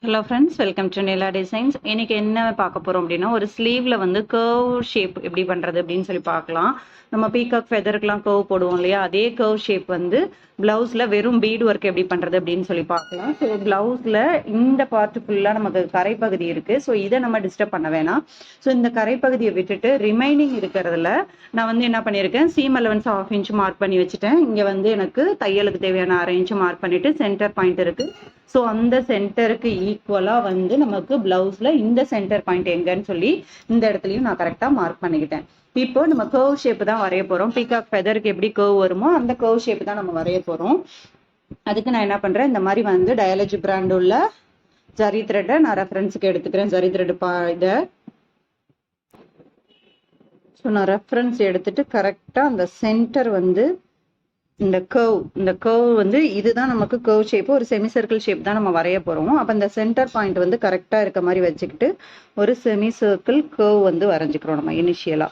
Hello friends, welcome to Nila designs. இன்னைக்கு என்ன பார்க்க போறோம் அப்படின்னா, ஒரு ஸ்லீவ்ல வந்து கர்வ் ஷேப் எப்படி பண்றது அப்படின்னு சொல்லி பார்க்கலாம். நம்ம பீகாக் ஃபெதருக்குலாம் கர்வ் போடுவோம் இல்லையா, அதே கர்வ் ஷேப் வந்து பிளவுஸ்ல வெறும் பீட் ஒர்க் எப்படி பண்றது அப்படின்னு சொல்லி பார்க்கலாம். ஸோ பிளவுஸ்ல இந்த பார்ட் ஃபுல்லா நமக்கு கரைப்பகுதி இருக்கு. ஸோ இதை நம்ம டிஸ்டர்ப் பண்ண வேணாம். ஸோ இந்த கரைப்பகுதியை விட்டுட்டு ரிமைனிங் இருக்கிறதுல நான் வந்து என்ன பண்ணியிருக்கேன், சீம் அலவன்ஸ் 1/2 இன்ச் மார்க் பண்ணி வச்சுட்டேன். இங்க வந்து எனக்கு தையலுக்கு தேவையான 1/2 இன்ச் மார்க் பண்ணிட்டு சென்டர் பாயிண்ட் இருக்கு. ஸோ அந்த சென்டருக்கு ஈக்குவலா வந்து நமக்கு பிளவுஸ்ல இந்த சென்டர் பாயிண்ட் எங்கன்னு சொல்லி இந்த இடத்துலயும் நான் கரெக்டா மார்க் பண்ணிக்கிட்டேன். இப்போ நம்ம கர்வ் ஷேப் தான் வரைய போறோம். பீகாக் ஃபெதருக்கு எப்படி கர்வ் வருமோ அந்த கர்வ் ஷேப் தான் நம்ம வரைய போறோம். அதுக்கு நான் என்ன பண்றேன், இந்த மாதிரி வந்து டயாலஜி பிராண்ட் உள்ள ஜரி த்ரெட்டை நான் ரெஃபரன்ஸுக்கு எடுத்துக்கிறேன். ஜரி த்ரெட் இதை ஸோ நான் ரெஃபரன்ஸ் எடுத்துட்டு கரெக்டா அந்த சென்டர் வந்து இந்த கர்வ் வந்து இதுதான் நமக்கு கர்வ் ஷேப், ஒரு செமி சர்க்கிள் ஷேப் தான் நம்ம வரைய போறோம். அப்ப இந்த சென்டர் பாயிண்ட் வந்து கரெக்டா இருக்க மாதிரி வச்சுக்கிட்டு ஒரு செமி சர்க்கிள் கர்வ் வந்து வரைஞ்சுக்கிறோம் நம்ம இனிஷியலா.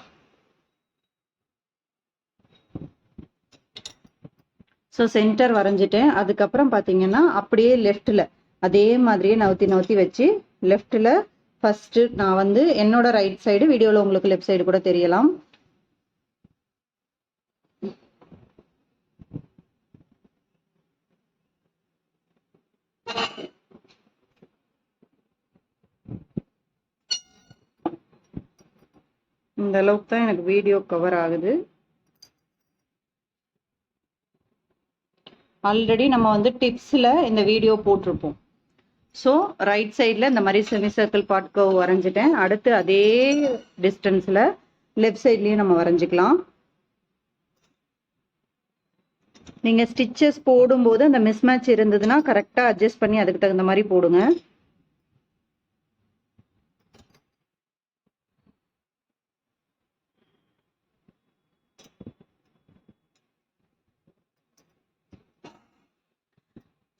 ஸோ சென்டர் வரைஞ்சிட்டேன். அதுக்கப்புறம் பாத்தீங்கன்னா அப்படியே லெஃப்ட்ல அதே மாதிரியே நவுத்தி வச்சு லெஃப்ட்ல ஃபர்ஸ்ட் நான் வந்து என்னோட ரைட் சைடு, வீடியோல உங்களுக்கு லெஃப்ட் சைடு கூட தெரியலாம், இந்த அளவுக்கு தான் எனக்கு வீடியோ கவர் ஆகுது. ஆல்ரெடி நம்ம வந்து டிப்ஸ்ல இந்த வீடியோ போட்டிருப்போம். ஸோ ரைட் சைடில் இந்த மாதிரி செமி சர்க்கிள் பார்ட் கர்வ் வரைஞ்சிட்டேன். அடுத்து அதே டிஸ்டன்ஸில் லெஃப்ட் சைட்லேயும் நம்ம வரைஞ்சிக்கலாம். நீங்கள் ஸ்டிச்சஸ் போடும்போது அந்த மிஸ்மேட்ச் இருந்ததுன்னா கரெக்டாக அட்ஜஸ்ட் பண்ணி அதுக்கு தகுந்த மாதிரி போடுங்க.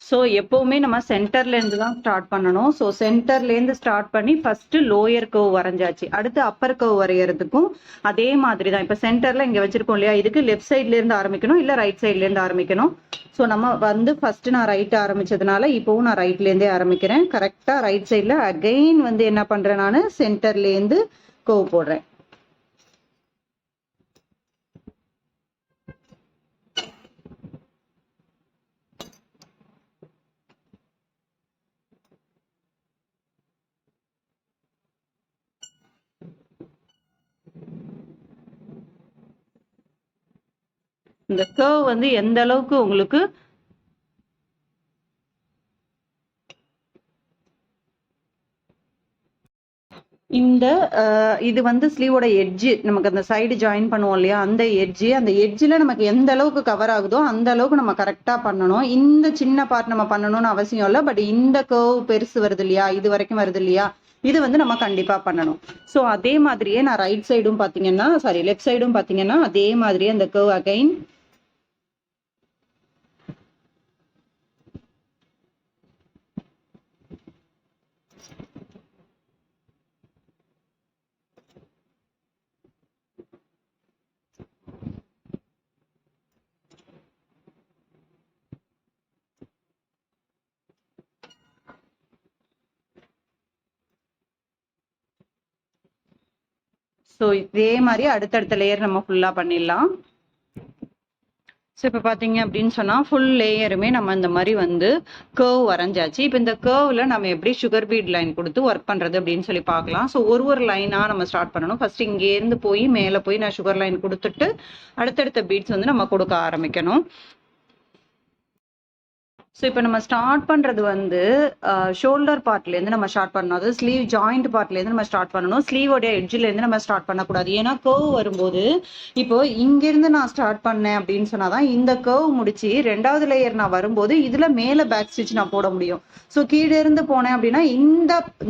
ஸோ எப்போவுமே நம்ம சென்டர்லேருந்து தான் ஸ்டார்ட் பண்ணணும். ஸோ சென்டர்லேருந்து ஸ்டார்ட் பண்ணி ஃபர்ஸ்ட் லோயர் கர்வ் வரைஞ்சாச்சு. அடுத்து அப்பர் கர்வ் வரைகிறதுக்கும் அதே மாதிரி தான். இப்போ சென்டரில் இங்கே வச்சிருக்கோம் இல்லையா, இதுக்கு லெஃப்ட் சைட்லேருந்து ஆரம்பிக்கணும், இல்லை ரைட் சைட்லேருந்து ஆரம்பிக்கணும். ஸோ நம்ம வந்து ஃபர்ஸ்ட் நான் ரைட் ஆரம்பிச்சதுனால இப்போவும் நான் ரைட்லேருந்தே ஆரம்பிக்கிறேன். கரெக்டாக ரைட் சைடில் அகெயின் வந்து என்ன பண்ணுறேன், நான் சென்டர்லேருந்து கர்வ் போடுறேன். இந்த கர்வ் வந்து எந்த அளவுக்கு உங்களுக்கு இந்த இது வந்து ஸ்லீவோட எட்ஜ், நமக்கு அந்த சைடு ஜாயின் பண்ணுவோம் இல்லையா, அந்த எட்ஜில் நமக்கு எந்த அளவுக்கு கவர் ஆகுதோ அந்த அளவுக்கு நம்ம கரெக்டாக பண்ணணும். இந்த சின்ன பார்ட் நம்ம பண்ணணும்னு அவசியம் இல்லை. பட் இந்த கர்வ் பெருசு வருது இல்லையா, இது வரைக்கும் வருது இல்லையா, இது வந்து நம்ம கண்டிப்பாக பண்ணணும். ஸோ அதே மாதிரியே நான் ரைட் சைடும் பார்த்தீங்கன்னா, லெஃப்ட் சைடும் பார்த்தீங்கன்னா அதே மாதிரியே அந்த கர்வ் அகைன் ஸோ இதே மாதிரி அடுத்தடுத்த லேயர் நம்ம ஃபுல்லாக பண்ணிடலாம். ஸோ இப்போ பார்த்தீங்க அப்படின்னு சொன்னால் ஃபுல் லேயருமே நம்ம இந்த மாதிரி வந்து கர்வ் வரைஞ்சாச்சு. இப்போ இந்த கர்வில் நம்ம எப்படி சுகர் பீட் லைன் கொடுத்து ஒர்க் பண்ணுறது அப்படின்னு சொல்லி பார்க்கலாம். ஸோ ஒரு லைனாக நம்ம ஸ்டார்ட் பண்ணணும். ஃபர்ஸ்ட் இங்கேருந்து போய் மேலே போய் நான் சுகர் லைன் கொடுத்துட்டு அடுத்தடுத்த பீட்ஸ் வந்து நம்ம கொடுக்க ஆரம்பிக்கணும். ஸோ இப்போ நம்ம ஸ்டார்ட் பண்ணுறது வந்து ஷோல்டர் பார்ட்லேருந்து நம்ம ஸ்டார்ட் பண்ணணும். அதாவது ஸ்லீவ் ஜாயிண்ட் பார்ட்லேருந்து நம்ம ஸ்டார்ட் பண்ணணும். ஸ்லீவோடைய எட்ஜிலேருந்து நம்ம ஸ்டார்ட் பண்ணக்கூடாது. ஏன்னா கர்வ் வரும்போது இப்போ இங்கேருந்து நான் ஸ்டார்ட் பண்ணேன் அப்படின்னு சொன்னாதான் இந்த கர்வ் முடிச்சு 2வது லேயர் நான் வரும்போது இதில் மேலே பேக் ஸ்டிச் நான் போட முடியும். ஸோ கீழே இருந்து போனேன் அப்படின்னா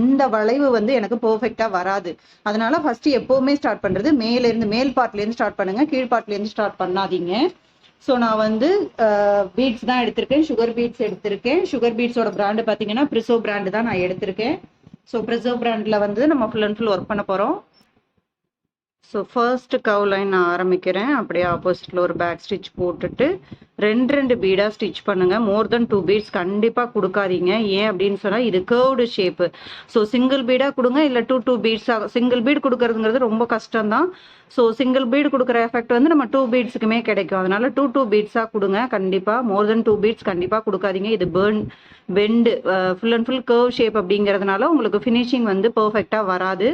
இந்த வளைவு வந்து எனக்கு பெர்ஃபெக்டாக வராது. அதனால ஃபர்ஸ்ட் எப்போவுமே ஸ்டார்ட் பண்ணுறது மேல் பார்ட்லேருந்து ஸ்டார்ட் பண்ணுங்க, கீழ் பார்ட்லேருந்து ஸ்டார்ட் பண்ணாதீங்க. ஸோ நான் வந்து பீட்ஸ் தான் எடுத்திருக்கேன், சுகர் பீட்ஸ் எடுத்திருக்கேன். சுகர் பீட்ஸோட பிராண்டு பார்த்தீங்கன்னா பிரிசோ பிராண்டு தான் நான் எடுத்திருக்கேன். ஸோ பிரிசோ பிராண்டில் வந்து நம்ம ஃபுல் அண்ட் ஃபுல் ஒர்க் பண்ண போகிறோம். ஸோ ஃபர்ஸ்ட் கவ் லைன் நான் ஆரம்பிக்கிறேன். அப்படியே ஆப்போசிட்டில் ஒரு பேக் ஸ்டிச் போட்டுட்டு ரெண்டு பீடாக ஸ்டிச் பண்ணுங்கள். மோர் தென் 2 பீட்ஸ் கண்டிப்பாக கொடுக்காதீங்க. ஏன் அப்படின்னு சொன்னால் இது கேர்வ்டு ஷேப்பு. ஸோ சிங்கிள் பீடாக கொடுங்க, இல்லை டூ பீட்ஸாக. சிங்கிள் பீட் கொடுக்கறதுங்கிறது ரொம்ப கஷ்டம்தான். ஸோ சிங்கிள் பீட் கொடுக்குற எஃபெக்ட் வந்து நம்ம 2 பீட்ஸுக்குமே கிடைக்கும். அதனால டூ பீட்ஸாக கொடுங்க. கண்டிப்பாக மோர் தென் 2 பீட்ஸ் கண்டிப்பாக கொடுக்காதீங்க. இது bend full and full curve shape அப்படிங்கிறதுனால உங்களுக்கு ஃபினிஷிங் வந்து பர்ஃபெக்டாக வராது.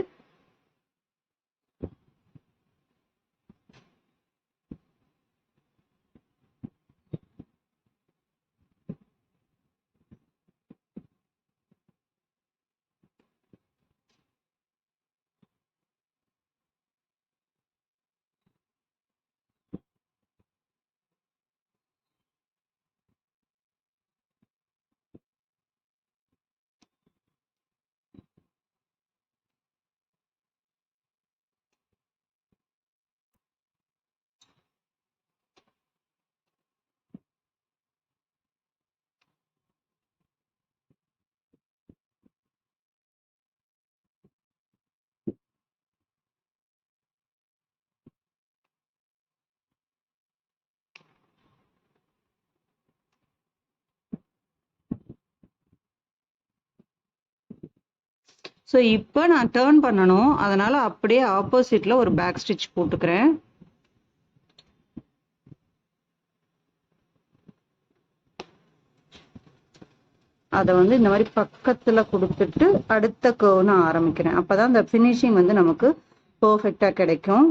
ஸோ இப்போ நான் டேர்ன் பண்ணணும். அதனால அப்படியே ஆப்போசிட்ல ஒரு பேக் ஸ்டிச் போட்டுக்கிறேன். அதை வந்து இந்த மாதிரி பக்கத்துல கொடுத்துட்டு அடுத்த கர்வ் நான் ஆரம்பிக்கிறேன். அப்பதான் அந்த ஃபினிஷிங் வந்து நமக்கு பர்ஃபெக்டா கிடைக்கும்.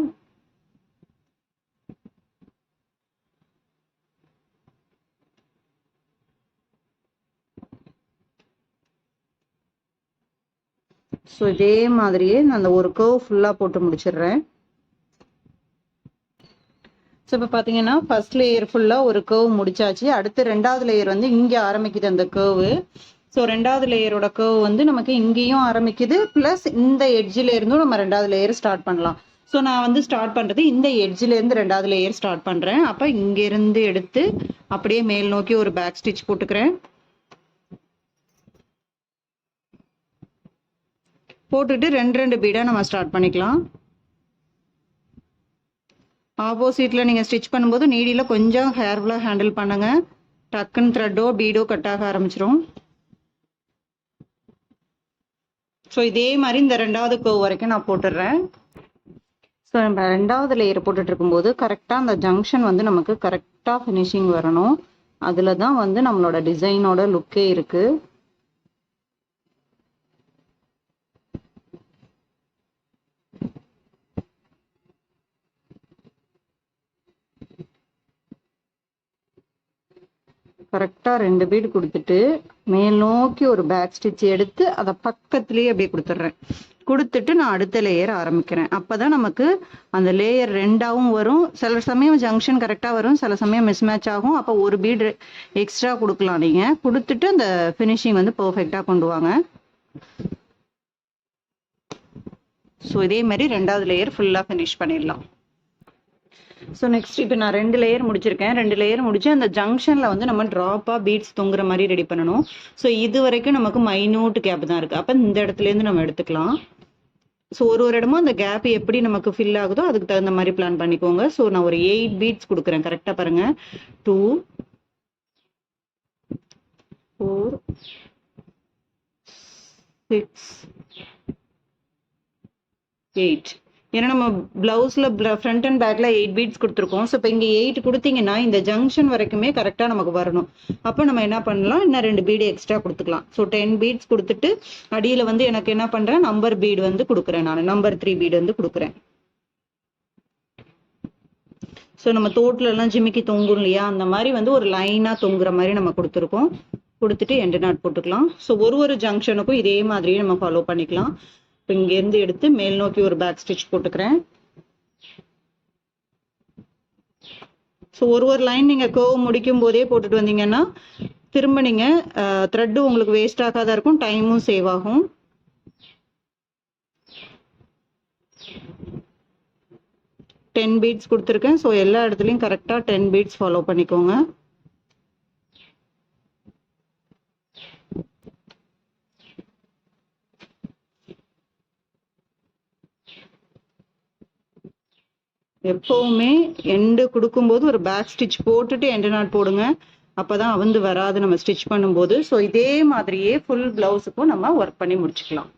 ஸோ இதே மாதிரியே நான் அந்த ஒரு கர்வ் ஃபுல்லா போட்டு முடிச்சிடுறேன். ஸோ இப்போ பார்த்தீங்கன்னா ஃபர்ஸ்ட் லேயர் ஃபுல்லாக ஒரு கர்வ் முடிச்சாச்சு. அடுத்து ரெண்டாவது லேயர் வந்து இங்கே ஆரம்பிக்குது அந்த கர்வு. ஸோ ரெண்டாவது லேயரோட கர்வ் வந்து நமக்கு இங்கேயும் ஆரம்பிக்குது, ப்ளஸ் இந்த எட்ஜில் இருந்தும் நம்ம ரெண்டாவது லேயர் ஸ்டார்ட் பண்ணலாம். ஸோ நான் வந்து ஸ்டார்ட் பண்ணுறது இந்த எட்ஜிலேருந்து ரெண்டாவது லேயர் ஸ்டார்ட் பண்ணுறேன். அப்போ இங்கேருந்து எடுத்து அப்படியே மேல் நோக்கி ஒரு பேக் ஸ்டிச் போட்டுக்கிறேன். போட்டுட்டு ரெண்டு பீடாக நம்ம ஸ்டார்ட் பண்ணிக்கலாம். ஆப்போசிட்டில் நீங்கள் ஸ்டிச் பண்ணும்போது நீடியில் கொஞ்சம் கேர்ஃபுல்லாக ஹேண்டில் பண்ணுங்க. டக்குன்னு த்ரெட்டோ பீடோ கட் ஆக ஆரம்பிச்சிரும். ஸோ இதே மாதிரி இந்த ரெண்டாவது கர்வ் வரைக்கும் நான் போட்டுடுறேன். ஸோ நம்ம ரெண்டாவது லேயர் போட்டுட்டு இருக்கும்போது கரெக்டாக அந்த ஜங்ஷன் வந்து நமக்கு கரெக்டாக ஃபினிஷிங் வரணும். அதில் தான் வந்து நம்மளோட டிசைனோட லுக்கே இருக்குது. கரெக்டாக 2 பீடு கொடுத்துட்டு மேல் நோக்கி ஒரு பேக் ஸ்டிச் எடுத்து அதை பக்கத்துலேயே அப்படியே கொடுத்துட்றேன். கொடுத்துட்டு நான் அடுத்த லேயர் ஆரம்பிக்கிறேன். அப்போ தான் நமக்கு அந்த லேயர் ரெண்டாவும் வரும். சில சமயம் ஜங்ஷன் கரெக்டாக வரும், சில சமயம் மிஸ் மேட்ச் ஆகும். அப்போ ஒரு பீடு எக்ஸ்ட்ரா கொடுக்கலாம். நீங்கள் கொடுத்துட்டு அந்த ஃபினிஷிங் வந்து பர்ஃபெக்டாக கொண்டு வாங்க. ஸோ இதே மாதிரி ரெண்டாவது லேயர் ஃபுல்லாக ஃபினிஷ் பண்ணிடலாம். ஸோ நெக்ஸ்ட் இப்போ நான் 2 லேயர் முடிச்சிருக்கேன். 2 லேயர் முடிச்சு அந்த ஜங்ஷனில் வந்து நம்ம ட்ராப்பாக பீட்ஸ் தொங்குற மாதிரி ரெடி பண்ணணும். ஸோ இது வரைக்கும் நமக்கு மைனூட் கேப் தான் இருக்குது. அப்போ இந்த இடத்துலேருந்து நம்ம எடுத்துக்கலாம். ஸோ ஒரு இடமும் அந்த கேப் எப்படி நமக்கு ஃபில் ஆகுதோ அதுக்கு தகுந்த மாதிரி பிளான் பண்ணிக்கோங்க. ஸோ நான் ஒரு 8 பீட்ஸ் கொடுக்குறேன். கரெக்டாக பாருங்கள். 2 4 6 8. ஏன்னா நம்ம பிளவுஸ்ல ஃப்ரண்ட் அண்ட் பேக்ல 8 பீட்ஸ் கொடுத்துருக்கோம். ஸோ இப்போ இங்கே 8 கொடுத்தீங்கன்னா இந்த ஜங்ஷன் வரைக்குமே கரெக்டாக நமக்கு வரணும். அப்போ நம்ம என்ன பண்ணலாம், இன்னும் 2 பீடு எக்ஸ்ட்ரா கொடுத்துக்கலாம். ஸோ 10 பீட்ஸ் கொடுத்துட்டு அடியில் வந்து எனக்கு என்ன பண்ணுறேன், நம்பர் பீடு வந்து கொடுக்குறேன். நான் நம்பர் 3 பீடு வந்து கொடுக்குறேன். ஸோ நம்ம தோட்டிலெல்லாம் ஜிமிக்கி தொங்கும் இல்லையா, அந்த மாதிரி வந்து ஒரு லைனாக தொங்குற மாதிரி நம்ம கொடுத்துருக்கோம். கொடுத்துட்டு எண்டு நாட் போட்டுக்கலாம். ஸோ ஒரு ஜங்ஷனுக்கும் இதே மாதிரியே நம்ம ஃபாலோ பண்ணிக்கலாம். இப்போ இங்கேருந்து எடுத்து மேல் நோக்கி ஒரு பேக் ஸ்டிச் போட்டுக்கிறேன். ஸோ ஒரு லைன் நீங்கள் கர்வ் முடிக்கும் போதே போட்டுட்டு வந்தீங்கன்னா திரும்ப நீங்கள் த்ரெட்டு உங்களுக்கு வேஸ்ட் ஆகாத இருக்கும், டைமும் சேவ் ஆகும். டென் பீட்ஸ் கொடுத்துருக்கேன். ஸோ எல்லா இடத்துலையும் கரெக்டாக 10 பீட்ஸ் ஃபாலோ பண்ணிக்கோங்க. எப்பவுமே எண்டு கொடுக்கும்போது ஒரு பேக் ஸ்டிச் போட்டுட்டு எண்டு நாட் போடுங்க. அப்பதான் அவுந்து வராது நம்ம ஸ்டிச் பண்ணும்போது. ஸோ இதே மாதிரியே ஃபுல் பிளவுஸுக்கும் நம்ம ஒர்க் பண்ணி முடிச்சுக்கலாம்.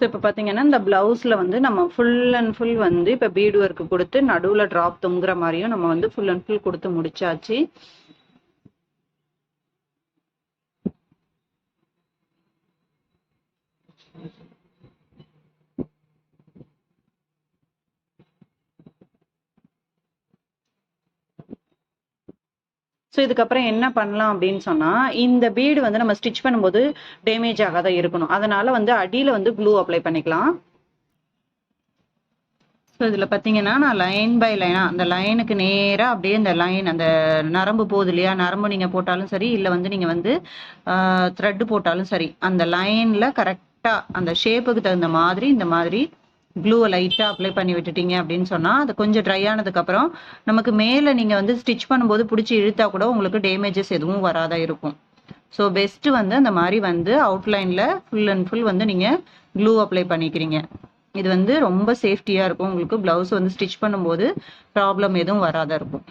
ஸோ இப்போ பார்த்தீங்கன்னா இந்த பிளவுஸில் வந்து நம்ம ஃபுல் அண்ட் ஃபுல் வந்து இப்போ பீடு ஒர்க்கு கொடுத்து நடுவில் ட்ராப் தொங்குற மாதிரியும் நம்ம வந்து ஃபுல் அண்ட் ஃபுல் கொடுத்து முடிச்சாச்சு. ஸோ இதுக்கப்புறம் என்ன பண்ணலாம் அப்படின்னு சொன்னா, இந்த பீடு வந்து நம்ம ஸ்டிச் பண்ணும்போது டேமேஜ் ஆகாத இருக்கணும். அதனால வந்து அடியில வந்து க்ளூ அப்ளை பண்ணிக்கலாம். ஸோ இதில் பார்த்தீங்கன்னா நான் லைன் பை லைனாக அந்த லைனுக்கு நேராக அப்படியே இந்த லைன் அந்த நரம்பு போகுது இல்லையா, நரம்பு நீங்கள் போட்டாலும் சரி, இல்லை வந்து நீங்கள் வந்து த்ரெட்டு போட்டாலும் சரி, அந்த லைனில் கரெக்டாக அந்த ஷேப்புக்கு தகுந்த மாதிரி இந்த மாதிரி க்ளூவை லைட்டாக அப்ளை பண்ணி விட்டுட்டீங்க அப்படின்னு சொன்னால், அது கொஞ்சம் ட்ரை ஆனதுக்கப்புறம் நமக்கு மேலே நீங்கள் வந்து ஸ்டிச் பண்ணும்போது பிடிச்சி இழுத்தா கூட உங்களுக்கு டேமேஜஸ் எதுவும் வராத இருக்கும். ஸோ பெஸ்ட்டு வந்து அந்த மாதிரி வந்து அவுட்லைனில் ஃபுல் அண்ட் ஃபுல் வந்து நீங்கள் க்ளூ அப்ளை பண்ணிக்கிறீங்க. இது வந்து ரொம்ப சேஃப்டியாக இருக்கும். உங்களுக்கு ப்ளவுஸ் வந்து ஸ்டிச் பண்ணும்போது ப்ராப்ளம் எதுவும் வராத இருக்கும்.